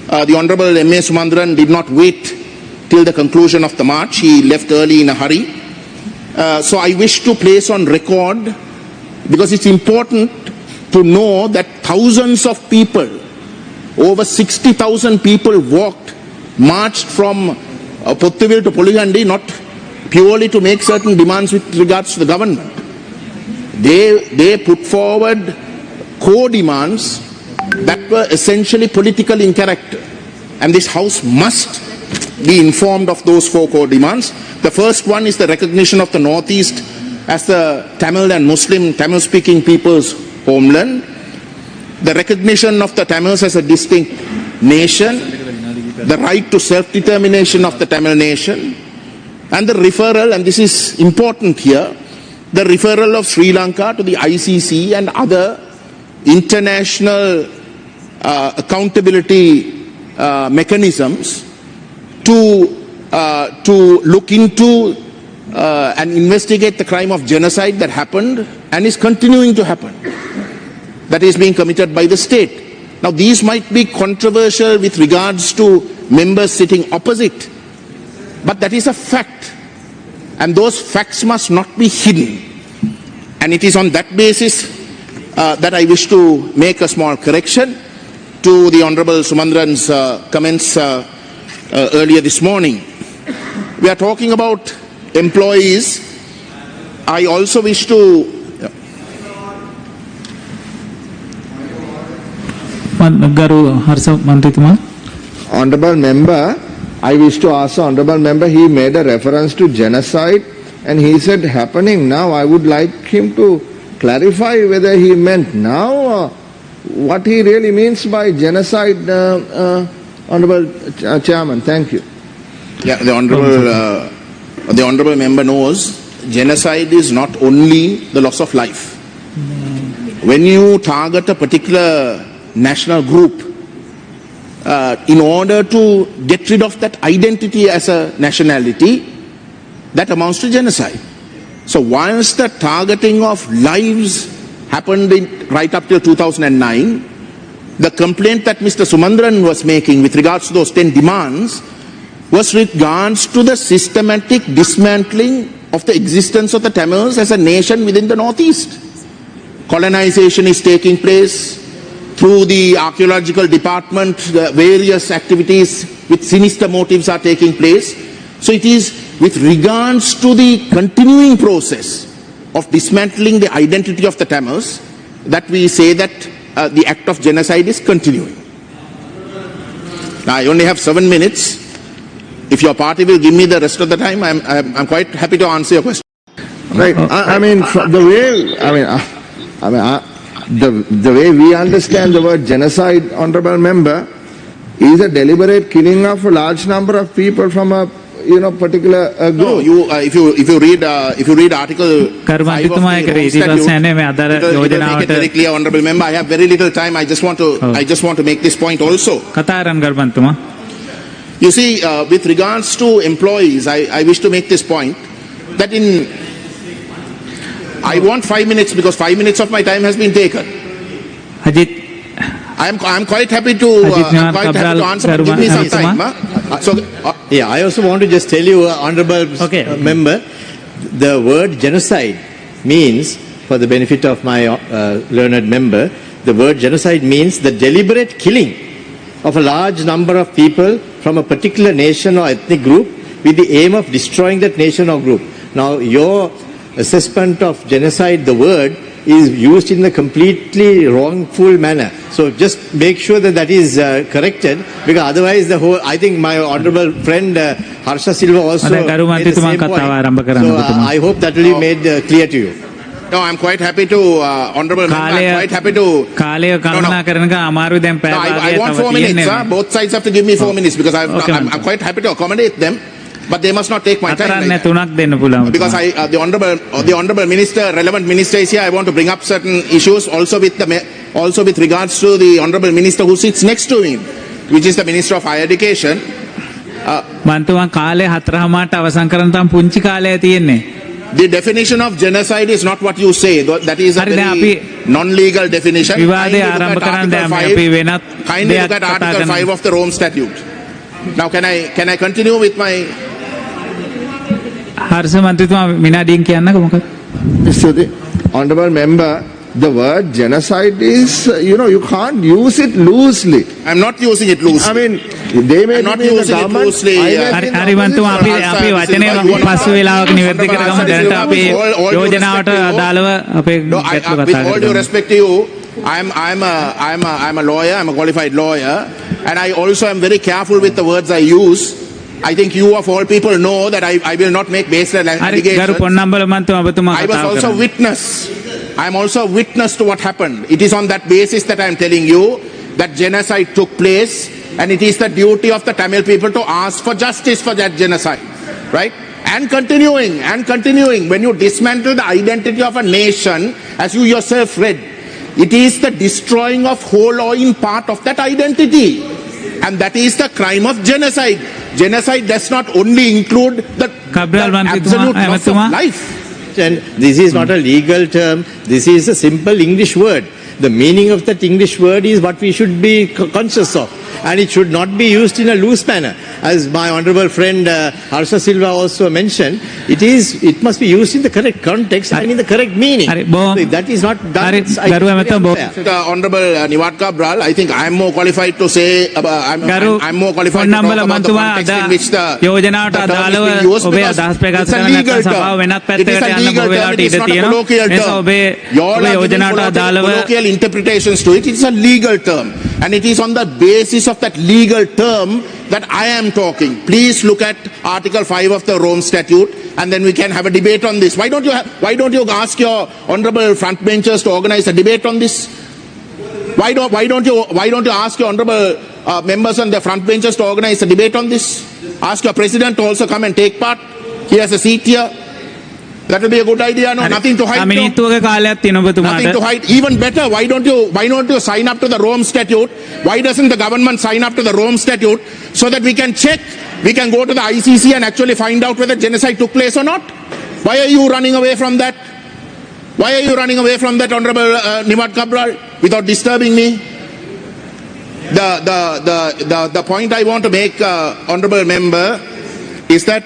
The Honorable M.A. Sumandran did not wait till the conclusion of the march. He left early in a hurry. So I wish to place on record, because it's important to know that thousands of people, over 60,000 people marched from Pottuvil to Polihandi, not purely to make certain demands with regards to the government. They put forward core demands that were essentially political in character. And this House must be informed of those four core demands. The first one is the recognition of the Northeast as the Tamil and Muslim Tamil-speaking people's homeland, the recognition of the Tamils as a distinct nation, the right to self-determination of the Tamil nation, and the referral, and this is important here, the referral of Sri Lanka to the ICC and other international accountability mechanisms to look into and investigate the crime of genocide that happened and is continuing to happen, that is being committed by the state. Now, these might be controversial with regards to members sitting opposite, but that is a fact, and those facts must not be hidden. And it is on that basis that I wish to make a small correction to the Honorable Sumandran's comments earlier this morning. We are talking about employees. I also wish to Honorable Member, I wish to ask the Honorable Member, he made a reference to genocide and he said happening now. I would like him to clarify whether he meant now or what he really means by genocide, Honorable Chairman. Thank you. Yeah, the Honorable Member knows genocide is not only the loss of life. When you target a particular national group in order to get rid of that identity as a nationality, that amounts to genocide. So whilst the targeting of lives happened right up till 2009, the complaint that Mr. Sumandran was making with regards to those 10 demands was regards to the systematic dismantling of the existence of the Tamils as a nation within the Northeast. Colonization is taking place through the archaeological department, the various activities with sinister motives are taking place. So it is with regards to the continuing process of dismantling the identity of the Tamils that we say that the act of genocide is continuing. Now, I only have 7 minutes. If your party will give me the rest of the time, I'm quite happy to answer your question. Right. I mean, the way we understand the word genocide, Honorable Member, is a deliberate killing of a large number of people from a particular group. No, if you read Article 5 of the Home Statute, it will make it very clear, Honorable Member. I have very little time. I just want to make this point also. You see, with regards to employees, I wish to make this point that I want 5 minutes because 5 minutes of my time has been taken. I'm quite happy to answer, but give me some time. Yeah, I also want to just tell you, Honorable Member, the word genocide means, for the benefit of my learned member, the word genocide means the deliberate killing of a large number of people from a particular nation or ethnic group with the aim of destroying that nation or group. Now, your assessment of genocide, the word, is used in a completely wrongful manner. So just make sure that that is corrected, because otherwise the whole, I think my honorable friend Harsha Silva also made the same point. So I hope that will be made clear to you. No, I'm quite happy to, Honorable Member, I'm quite happy to... I want 4 minutes, Both sides have to give me 4 minutes, because I'm quite happy to accommodate them, but they must not take my time. Like because the Honorable Minister, relevant Minister is here, I want to bring up certain issues also with regards to the Honorable Minister who sits next to him, which is the Minister of Higher Education. The definition of genocide is not what you say. That is a හරි, දැන් very අපි non-legal definition. විවාදය Kindly look ආරම්භ at කරන්න Article දැන් 5. අපි වෙනත් Kindly දෙයක් look at කතා Article කරන්න. 5 of the Rome Statute. Now, can I continue with my... Harsha මන්ත්‍රීතුමා විනාඩියෙන් කියන්නකෝ මොකද? So the honorable member, the word genocide is, you can't use it loosely. I'm not using it loosely. I mean, they may I'm not be in the using it government, loosely, I may uh, be in the හරි මන්තුමා අපි opposition. අපි වචනේ පසු වෙලාවක නිවැරදි කරගමු. දැනට අපි යෝජනාවට අදාළව අපේ No, ගැටලු with කතා all due කරමු. respect to you, I'm a lawyer, I'm a qualified lawyer, and I also am very careful with the words I use. I think you of all people know that I will not make baseless හරි ගරු allegations. පොන්නම්බල මන්තුමා ඔබතුමා I was කතා also කරන්න. witness. I'm also a witness to what happened. It is on that basis that I'm telling you that genocide took place, and it is the duty of the Tamil people to ask for justice for that genocide, right? And continuing, when you dismantle the identity of a nation, as you yourself read, it is the destroying of whole or in part of that identity. And that is the crime of genocide. Genocide does not only include the Cabral absolute Mantrituma, loss of Ematuma. life. And this is not a legal term. This is a simple English word. The meaning of that English word is what we should be conscious of. And it should not be used in a loose manner. As my honorable friend Harsha Silva also mentioned, it must be used in the correct context and in the correct meaning. Hari, bohom. So if that is not done, Hari, it's garu very emata bohom. unfair. The Honorable Niwat Cabral, I think I'm more qualified to say, I'm more qualified to talk පොන්නම්බල about the මන්තුමා context අද in which the යෝජනාවට the term is අදාළව being used ඔබේ because අදහස් ප්‍රකාශ it's a කරන්න legal නැත්නම් term. සභාව වෙනත් It is පැත්තකට a යන්න legal බොහෝ term, වෙලාවට it is ඉඩ not a තියෙනවා. colloquial එනිසා term. ඔබේ You all ඔබේ are giving යෝජනාවට අදාළව colloquial interpretations to it. It's a legal term. And it is on the basis of that legal term that I am talking. Please look at Article 5 of the Rome Statute, and then we can have a debate on this. Why don't you ask your honorable front benchers to organize a debate on this? Why don't you ask your honorable members on the front benches to organize a debate on this? Ask your president to also come and take part. He has a seat here. That will be a good idea. No, nothing to hide. No. මිනිත්තුවක කාලයක් තියෙනවා Nothing to ඔබතුමාට. hide. Even better, why don't you sign up to the Rome Statute? Why doesn't the government sign up to the Rome Statute so that we can check, we can go to the ICC and actually find out whether genocide took place or not? Why are you running away from that? Why are you running away from that, Honorable Niwat Cabral, without disturbing me? The point I want to make, Honorable Member, is that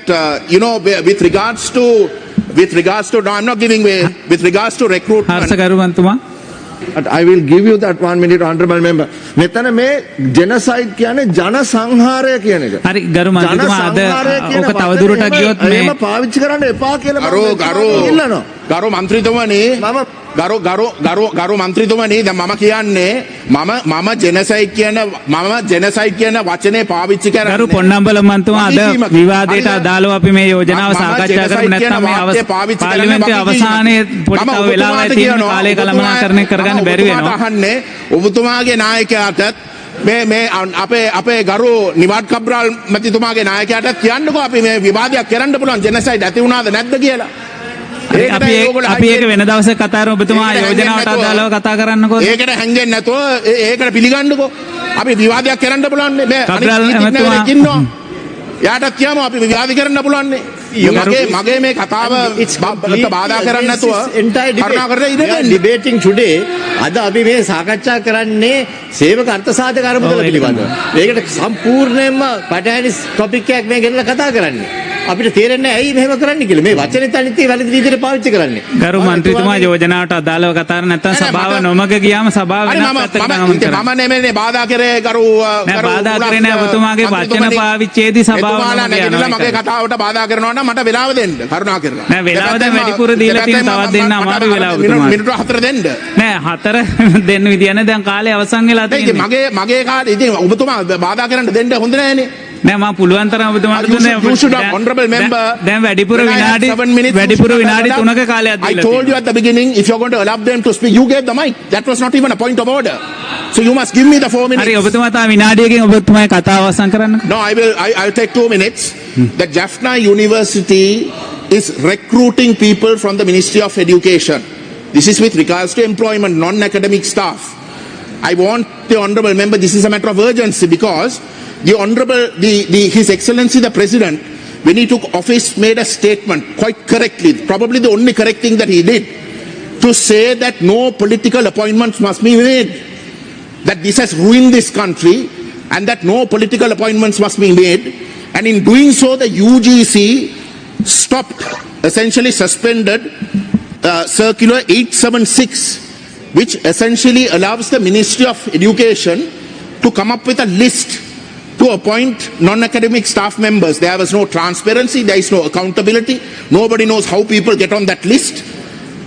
with regards to no, I'm not giving way. With regards to recruitment, Harsha ගරු මන්තුමා. But I will give you that 1 minute, honorable member. මෙතන මේ genocide කියන්නේ ජන සංහාරය කියන එක. හරි ගරු ජන මන්ත්‍රීතුමා අද සංහාරය කියන ඔක තවදුරටත් වචනේ ගියොත් එහෙම මේ පාවිච්චි කරන්න එපා කියලා ඉල්ලනවා. ගරු මන්ත්‍රීතුමනි ගරු මන්ත්‍රීතුමනි දැන් මම කියන්නේ මම ජෙනසයිඩ් කියන වචනේ පාවිච්චි කරන්නේ ගරු පොන්නම්බල මන්තුමා අද වගකීමක්. විවාදයට හරිද? අදාළව අපි මේ යෝජනාව මම සාකච්ඡා කරමු genocide කියන නැත්නම් මේ වාක්‍යය පාවිච්චි කරන්න පාර්ලිමේන්තුවේ වගකීමක්. අවසානයේ පොඩි මම තව වෙලාවක් ඔබතුමාට තියෙන කියනවා, කාලය කළමනාකරණය කරගන්න බැරි ඔබතුමාට වෙනවා. අහන්නේ ඔබතුමාගේ නායකයාටත් මේ අපේ ගරු නිවාඩ් කබ්‍රාල් මැතිතුමාගේ නායකයාටත් කියන්නකෝ අපි මේ විවාදයක් කරන්න පුළුවන් ජෙනසයිඩ් ඇති වුණාද නැද්ද කියලා. අපි ඒක වෙන දවසක කතා කරමු ඔබතුමා යෝජනාවට අදාළව කතා කරන්නකෝ. ඒකට හැංගෙන්නේ නැතුව ඒකට පිළිගන්නකෝ. අපි විවාදයක් කරන්න පුළුවන් නේ. කබ්‍රාල් අනිත් එමෙතුමා- ඉන්නවා. යාටත් කියමු අපි විවාද කරන්න පුළුවන් නේ. මගේ මේ කතාව බාධා කරන්න නැතුව කරුණාකරලා ඉඩ We are දෙන්න. debating today. අද අපි මේ සාකච්ඡා කරන්නේ සේවක අර්ථ සාධක අරමුදල ඔව්, ඒක පිළිබඳව. මේකට සම්පූර්ණයෙන්ම පටහැනි ටොපික් එකක් මේ ගෙනලා කතා කරන්නේ. අපිට තේරෙන්නේ නැහැ ඇයි මෙහෙම කරන්නේ කියලා. මේ වචනේ තනිත් වැරදි විදිහට පාවිච්චි කරන්නේ. ගරු මන්ත්‍රීතුමා යෝජනාවට අදාළව කතා කරන්නේ නැත්නම් සභාව නොමග ගියාම සභාව හරි, වෙනත් පැත්තකට ගමන් කරනවා. මම නෙමෙයි බාධා කරේ ගරු නෑ බාධා කරේ නෑ ඔබතුමාගේ වචන පාවිච්චියේදී සභාව එතුමාලා නොමග නැගිටලා යනවා. මගේ කතාවට බාධා කරනවා නම් මට වෙලාව දෙන්න කරුණා කරලා. නෑ, වෙලාව දැන් වැඩිපුර දීලා තියෙන තවත් දෙන්න අමාරු වෙලාව ඔබතුමාට. මිනිත්තු 4 දෙන්න. නෑ 4 දෙන්න විදිය නැහැ දැන් කාලේ අවසන් වෙලා ඉතින් තියෙන්නේ. මගේ කාර්යය ඉතින් ඔබතුමා බාධා කරන්න දෙන්න හොඳ නෑනේ. නෑ මම පුළුවන් තරම් ඔබතුමාට You should have, honorable member. දැන් වැඩිපුර when I had විනාඩි 7 minutes, you වැඩිපුර should have විනාඩි allowed- 3ක කාලයක් I දීලා told you at the beginning, if you're going to allow them to speak, you gave the mic. That was not even a point of order. So you must give me the 4 minutes. හරි ඔබතුමා තා විනාඩියකින් ඔබතුමාගේ කතාව අවසන් කරන්න. No, I'll take 2 minutes. The Jaffna University is recruiting people from the Ministry of Education. This is with regards to employment, non-academic staff. I want the honorable member, this is a matter of urgency because the honorable, His Excellency the President when he took office, made a statement quite correctly, probably the only correct thing that he did, to say that no political appointments must be made, that this has ruined this country, and that no political appointments must be made. And in doing so, the UGC stopped, essentially suspended Circular 876, which essentially allows the Ministry of Education to come up with a list to appoint non-academic staff members. There was no transparency, there is no accountability, nobody knows how people get on that list.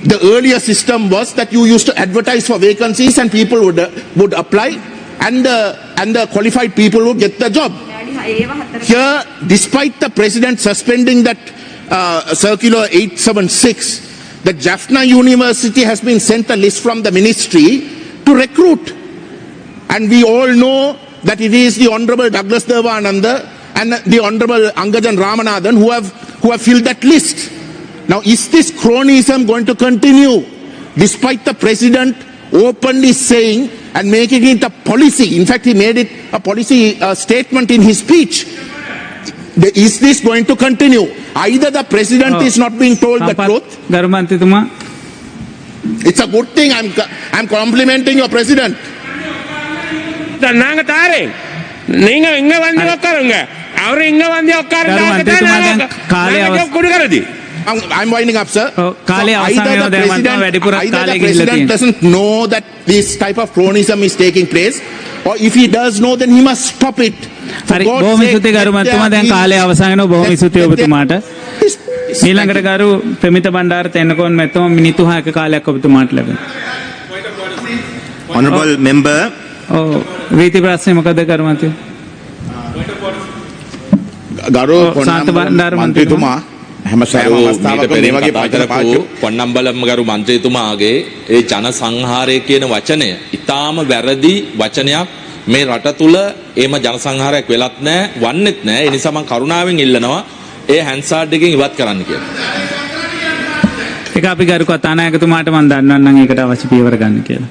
The earlier system was that you used to advertise for vacancies and people would apply, and the qualified people would get the job. Here, despite the president suspending that Circular 876, the Jaffna University has been sent a list from the ministry to recruit. And we all know that it is the Honorable Douglas Devananda and the Honorable Angajan Ramanathan who have filled that list. Now, is this cronyism going to continue despite the president openly saying and making it a policy? In fact, he made it a policy statement in his speech. Is this going to continue? Either the president is not being told the truth. It's a good thing. I'm complimenting your president. நாங்க தாரேன் நீங்க இங்க வந்து உட்காருங்க அவரு இங்க வந்து உட்காருங்க கொடுக்கறது I'm winding up, sir. Either the president doesn't know that this type of cronyism is taking place, or if he does know, then he must stop it. බොහොම ස්තුතියි ගරු මන්තුමා දැන් කාලය අවසන් වෙනවා බොහොම ස්තුතියි ඔබතුමාට ඊළඟට ගරු ප්‍රමිත බණ්ඩාර තෙන්නකෝන් මැතිතුමා මිනිත්තු 6ක කාලයක් ඔබතුමාට ලැබෙනවා Honorable member වීති ප්‍රශ්නේ මොකද ගරු මන්තුමා ගරු මන්ත්‍රීතුමා හැමසෑම අවස්ථාවකම මේ වගේ පාචන පොන්නම්බලම් ගරු මන්ත්‍රීතුමාගේ ඒ ජන සංහාරය කියන වචනය ඊටාම වැරදි වචනයක් මේ රට තුල එහෙම ජන සංහාරයක් වෙලත් නැහැ වන්නෙත් නැහැ ඒ නිසා මම කරුණාවෙන් ඉල්ලනවා ඒ හැන්සාඩ් එකෙන් ඉවත් කරන්න කියලා. ඒක අපි ගරු කතානායකතුමාට මම දන්වන්නම් ඒකට අවශ්‍ය පියවර ගන්න කියලා.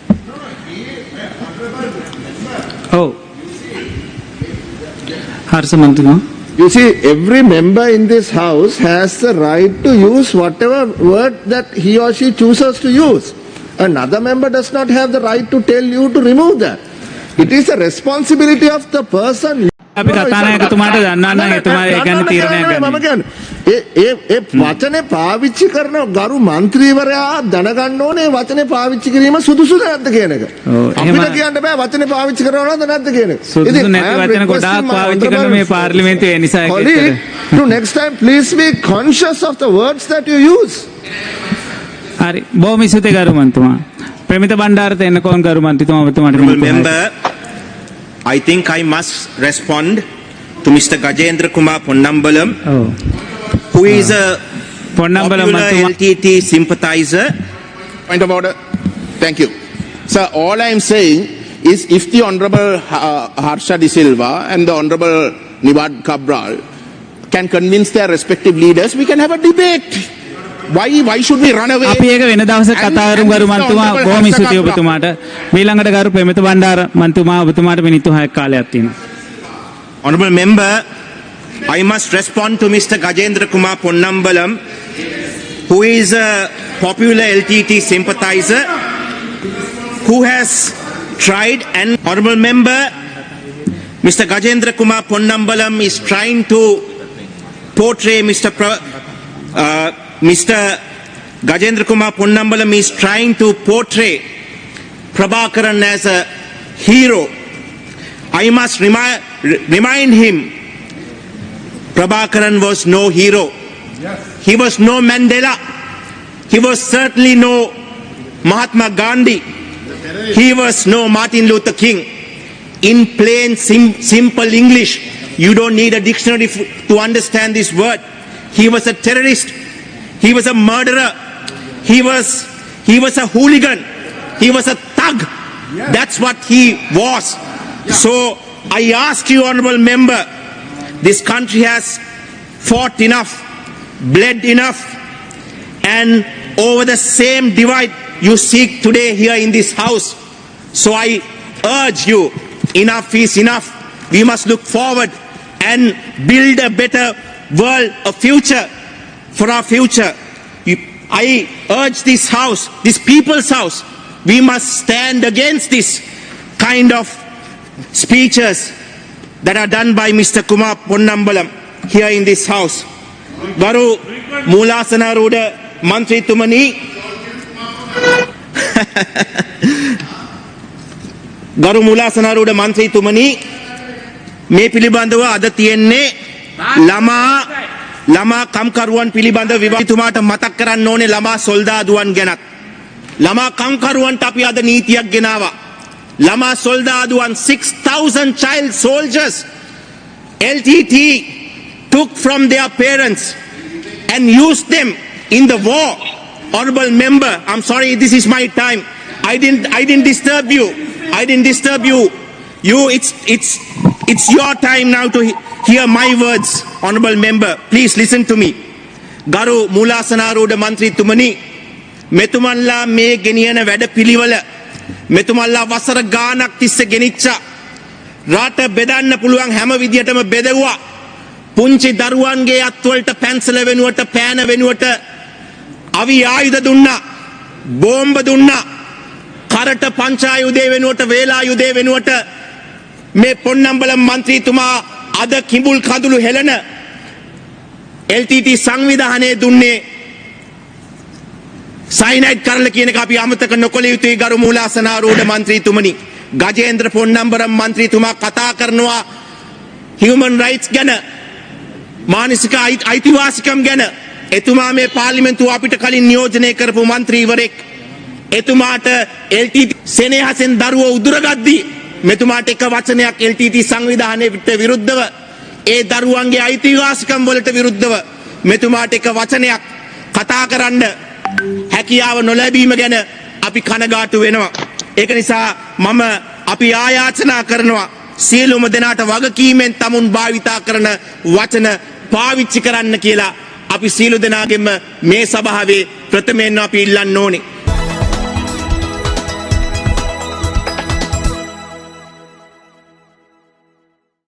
ඔව්. Harsha මන්ත්‍රීතුමා You see, every member in this house has the right to use whatever word that he or she chooses to use. Another member does not have the right to tell you to remove that. It is the responsibility of the person. අපි කතානායකතුමාට දන්වන්නම් එතුමා ඒ ගැන තීරණයක් ගන්න. ඒ වචනේ පාවිච්චි කරන ගරු മന്ത്രിවරයා දැනගන්න ඕනේ වචනේ පාවිච්චි කිරීම සුදුසුද නැද්ද කියන එක. අපිට කියන්න බෑ වචනේ පාවිච්චි කරනවද නැද්ද කියන එක. සුදුසු නැති වචන ගොඩාක් පාවිච්චි කරන මේ පාර්ලිමේන්තුවේ ඒ නිසා to next time please be conscious of the words that you use. හරි බොහොම ස්තුතියි ගරු මන්තුමා. ප්‍රමිත බණ්ඩාර තෙන්නකෝන් ගරු මන්ත්‍රීතුමා ඔබතුමාට member, I think I must respond to Mr. Gajendra Kumar Ponnambalam, who is a popular LTT sympathizer. Point of order. Thank you. Sir, all I am saying is if the Honorable Harsha De Silva and the Honorable Nivad Cabral can convince their respective leaders, we can have a debate. Why should we run away? අපි ඒක වෙන දවසක කතා කරමු ගරු මන්තුමා බොහොම ස්තුතියි ඔබතුමාට. ඊළඟට ගරු ප්‍රමිත බණ්ඩාර මන්තුමා ඔබතුමාට මිනිත්තු 6ක කාලයක් තියෙනවා. Honorable member, I must respond to Mr. Gajendra Kumar Ponnambalam, who is a popular LTT sympathizer, who has tried, and Honorable member, Mr. Gajendra Kumar Ponnambalam is trying to portray Mr. Gajendra Kumar Ponnambalam is trying to portray Prabhakaran as a hero. I must remind him, Prabhakaran was no hero. He was no Mandela. He was certainly no Mahatma Gandhi. He was no Martin Luther King. In plain, simple English, you don't need a dictionary to understand this word. He was a terrorist. He was a murderer. He was a hooligan. He was a thug. That's what he was. So I ask you, honorable member, this country has fought enough, bled enough, and over the same divide you seek today here in this house. So I urge you, enough is enough. We must look forward and build a better world a future for our future. I urge this house, this people's house, we must stand against this kind of speeches that are done by Mr. Kumar Ponnambalam here in this house. Garu Moolasanaruda Mantri Tumani Garu Moolasanaruda Mantri Tumani මේ පිළිබඳව අද තියෙන්නේ ළමා කම්කරුවන් පිළිබඳව විවාදතුමාට මතක් කරන්න ඕනේ ළමා සොල්දාදුවන් ගැනත්. ළමා කම්කරුවන්ට අපි අද නීතියක් ගෙනාවා. ළමා සොල්දාදුවන් 6,000 child soldiers LTT took from their parents and used them in the war. Honorable member, I'm sorry, this is my time. I didn't disturb you. It's your time now to hear my words, honorable member. Please listen to me. Garu Moolasanaruda Mantri Tumani මෙතුමන්ලා මේ ගෙනියන වැඩ පිළිවෙල මෙතුමන්ලා වසර ගානක් තිස්සේ ගෙනිච්චා. රට බෙදන්න පුළුවන් හැම විදියටම බෙදෙව්වා. පුංචි දරුවන්ගේ අත්වලට පැන්සල වෙනුවට පෑන වෙනුවට අවි ආයුධ දුන්නා. බෝම්බ දුන්නා. කරට පංචායුධය වෙනුවට වේලායුධය වෙනුවට මේ පොන්නම්බලම් මන්ත්‍රීතුමා අද කිඹුල් කඳුළු හෙළන LTT සංවිධානයේ දුන්නේ සයිනයිඩ් කරල කියන එක අපි අමතක නොකළ යුතුයි. ගරු මූලාසනාරූඪ මන්ත්‍රීතුමනි, ගජේන්ද්‍ර පොන්නම්බරම් මන්ත්‍රීතුමා කතා කරනවා හියුමන් රයිට්ස් ගැන, මානසික අයිතිවාසිකම් ගැන. එතුමා මේ පාර්ලිමේන්තුව අපිට කලින් නියෝජනය කරපු මන්ත්‍රීවරයෙක්. එතුමාට LTT සෙනෙහසෙන් දරුවෝ උදුරගද්දී මෙතුමාට එක වචනයක් LTT සංවිධානයට විරුද්ධව, ඒ දරුවන්ගේ අයිතිවාසිකම් වලට විරුද්ධව මෙතුමාට එක වචනයක් කතා කරන්න හැකියාව නොලැබීම ගැන අපි කනගාටු වෙනවා. ඒක නිසා අපි ආයාචනා කරනවා සියලුම දෙනාට වගකීමෙන් තමුන් භාවිතා කරන වචන පාවිච්චි කරන්න කියලා අපි සියලු දෙනාගෙම මේ සභාවේ ප්‍රථමයෙන්ම අපි ඉල්ලන්න ඕනේ.